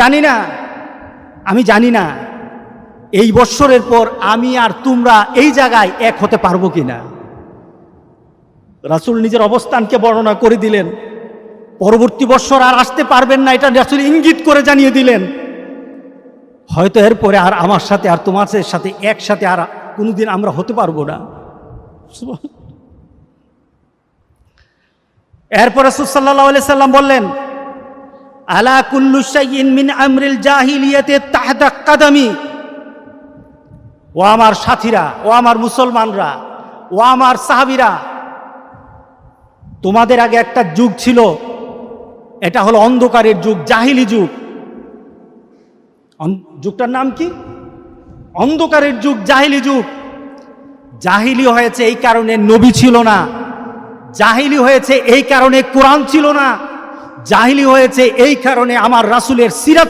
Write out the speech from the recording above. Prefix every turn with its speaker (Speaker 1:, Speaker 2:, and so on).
Speaker 1: জানি না, আমি জানি না এই বৎসরের পর আমি আর তোমরা এই জায়গায় এক হতে পারবো কিনা। রাসূল নিজের অবস্থানকে বর্ণনা করে দিলেন, পরবর্তী বৎসর আর আসতে পারবেন না, এটা রাসূল ইঙ্গিত করে জানিয়ে দিলেন। হয়তো এরপরে আর আমার সাথে আর তোমাদের সাথে একসাথে আর কোনোদিন আমরা হতে পারবো না। এরপর রাসূল সাল্লাল্লাহু আলাইহি সাল্লাম বললেন, আলা কুল্লু শাইইন মিন আমরিল জাহিলিয়াতি তাহতা কাদামি। ও আমার সাথীরা, ও আমার মুসলমানরা, ও আমার সাহাবীরা, তোমাদের আগে একটা যুগ ছিল, এটা হলো অন্ধকারের যুগ, জাহিলি যুগ। যুগটার নাম কি? অন্ধকারের যুগ, জাহিলি যুগ। জাহিলি হয়েছে এই কারণে নবী ছিল না, জাহিলি হয়েছে এই কারণে কোরআন ছিল না, জাহিলি হয়েছে এই কারণে আমার রাসূলের সিরাত